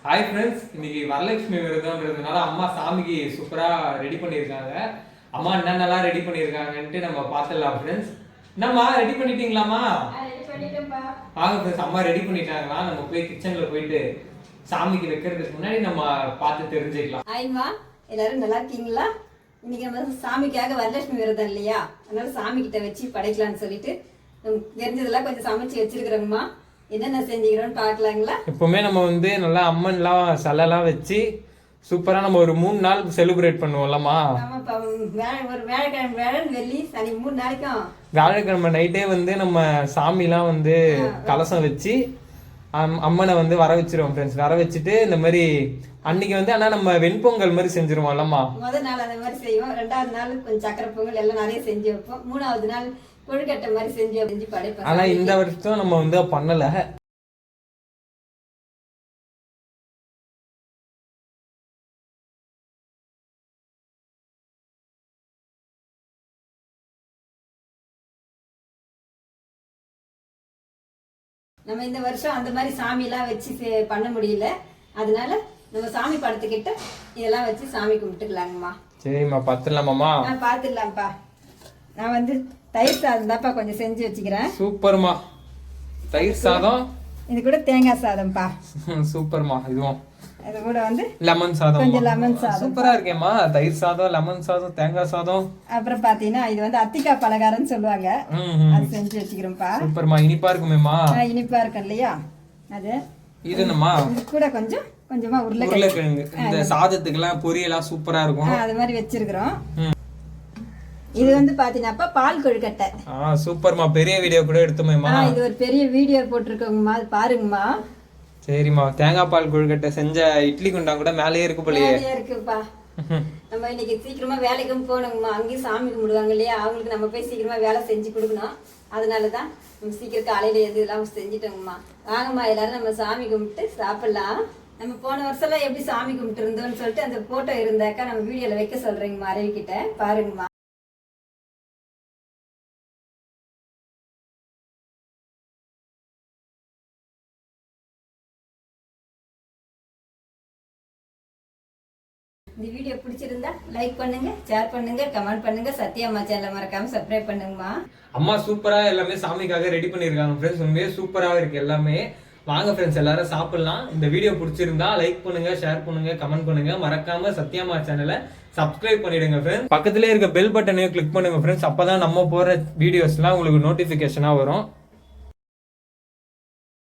Hi friends, இன்னைக்கு வரலட்சுமி விரதம்ன்றதுனால அம்மா சாமிக்கு சூப்பரா ரெடி பண்ணியிருக்காங்க. அம்மா என்னென்னலாம் ரெடி பண்ணியிருக்காங்கன்ட்டு நம்ம பார்த்துடலாம் ஃப்ரெண்ட்ஸ். என்னம்மா ரெடி பண்ணிட்டீங்களாம்மா? வாங்க ஃப்ரெண்ட்ஸ், அம்மா ரெடி பண்ணிட்டாங்களா. நம்ம போய் கிச்சன்ல போயிட்டு சாமிக்கு வைக்கிறதுக்கு முன்னாடி நம்ம பார்த்து தெரிஞ்சுக்கலாம். ஹாய்மா, எல்லாரும் நல்லா இருக்கீங்களா? இன்னைக்கு நம்ம சாமிக்காக வரலட்சுமி விரதம் இல்லையா, அதனால சாமி கிட்ட வச்சு படைக்கலாம்னு சொல்லிட்டு தெரிஞ்சதெல்லாம் கொஞ்சம் சமைச்சு வச்சிருக்கிறோங்கம்மா. என்னென்ன செஞ்சுக்கிறோம்னு பார்க்கலாங்களா? எப்பவுமே நம்ம வந்து நல்லா அம்மன்லாம் சிலைலாம் வச்சு சூப்பரா நம்ம ஒரு 3 நாள் செலிப்ரேட் பண்ணுவோம்லம்மா. ஆமாப்பா, ஒரு வியாழக்கிழமை, வியாழன், வெள்ளி, சனி 3 நாளைக்கும் வியாழக்கிழமை நைட்டே வந்து நம்ம சாமிலாம் வந்து கலசம் வச்சு அம்மனை வந்து வர வச்சிருவோம் ஃப்ரெண்ட்ஸ். வர வச்சுட்டு இந்த மாதிரி அன்னைக்கு வந்து ஆனா நம்ம வெண்பொங்கல் மாதிரி செஞ்சிருவோம்லம்மா. முதல் நாள் அந்த மாதிரி செய்வோம், 2வது நாள் கொஞ்சம் சக்கரை பொங்கல் எல்லாம் நிறைய செஞ்சு வைப்போம், 3வது நாள் கொழுக்கட்டை மாதிரி செஞ்சு படைப்போம். ஆனா இந்த வருஷம் நம்ம வந்து பண்ணல. நம்ம இந்த வருஷம் அந்த மாதிரி சாமியெல்லாம் வச்சு பண்ண முடியல, அதனால நம்ம சாமி படத்துக்கிட்ட இதெல்லாம் வச்சு சாமி கும்பிட்டுக்கலாங்கம்மா. சரிம்மா, பார்த்துடலாமாம்மா? பார்த்துடலாம்ப்பா. நான் வந்து தயிர் சாதம் தான்ப்பா கொஞ்சம் செஞ்சு வச்சுக்கிறேன். சூப்பர்மா, தயிர் சாதம். இது கூட தேங்காய் சாதம்ப்பா. சூப்பர்மா. இதுவும் இது கூட வந்து லெமன் சாதம். கொஞ்சம் லெமன் சாதம். சூப்பரா இருக்கேம்மா. தயிர் சாதம், லெமன் சாதம், தேங்காய் சாதம். அப்புறம் பாத்தீங்கன்னா இது வந்து அத்திக்காய் பலகாரம்னு சொல்லுவாங்க, அது செஞ்சு வச்சுக்கிறோம்ப்பா. சூப்பர்மா. இனிப்பா இருக்குமேம்மா. இனிப்பா இருக்கும் இல்லையா அது. இது என்னம்மா? இது கூட கொஞ்சமா உருளைக்கிழங்கு. இந்த சாதத்துக்குலாம் பொரியலாம் சூப்பரா இருக்கும். அது மாதிரி வச்சிருக்கிறோம். இது வந்து பாத்தீங்கன்னா பால் கொழுக்கட்டை. சூப்பர்மா. பெரிய வீடியோ கூட எடுத்துமேமா. இது ஒரு பெரிய வீடியோ போட்டிருக்கோங்கம்மா, அது பாருங்கம்மா. சரிம்மா. தேங்காய் பால் கொழுக்கட்டை செஞ்ச இட்லி குண்டா கூட மேலேயே இருக்கு போலயே. இருக்குப்பா. நம்ம இன்னைக்கு சீக்கிரமா வேலைக்கும் போகணுங்கம்மா. அங்கேயும் சாமி கும்பிடுவாங்க இல்லையா, அவங்களுக்கு நம்ம போய் சீக்கிரமா வேலை செஞ்சு கொடுக்கணும். அதனாலதான் நம்ம சீக்கிரம் காலையில எது எல்லாம் செஞ்சுட்டோங்கம்மா. வாங்கம்மா, எல்லாரும் நம்ம சாமி கும்பிட்டு சாப்பிடலாம். நம்ம போன வருஷம் எல்லாம் எப்படி சாமி கும்பிட்டு இருந்தோம்னு சொல்லிட்டு அந்த போட்டோ இருந்தாக்கா நம்ம வீடியோல வைக்க சொல்றேங்கம்மா, அரவிக்கிட்ட பாருங்கம்மா. இந்த வீடியோ பிடிச்சிருந்தா லைக் பண்ணுங்க, ஷேர் பண்ணுங்க, கமெண்ட் பண்ணுங்க. சத்யாம்மா சேனலை மறக்காம சப்ஸ்கிரைப் பண்ணுங்கம்மா. அம்மா சூப்பரா எல்லாமே சாமிக்காக ரெடி பண்ணிருக்காங்க ஃப்ரெண்ட்ஸ். உண்மையே சூப்பரா இருக்கு எல்லாமே. வாங்க ஃப்ரெண்ட்ஸ், எல்லாரும் சாப்பிடலாம். இந்த வீடியோ பிடிச்சிருந்தா லைக் பண்ணுங்க, ஷேர் பண்ணுங்க, கமெண்ட் பண்ணுங்க. மறக்காம சத்யாம்மா சேனலை சப்ஸ்கிரைப் பண்ணிடுங்க ஃப்ரெண்ட்ஸ். பக்கத்திலே இருக்க பெல் பட்டனையும் கிளிக் பண்ணுங்க ஃப்ரெண்ட்ஸ். அப்பதான் நம்ம போற வீடியோஸ்லாம் உங்களுக்கு நோட்டிபிகேஷனா வரும்.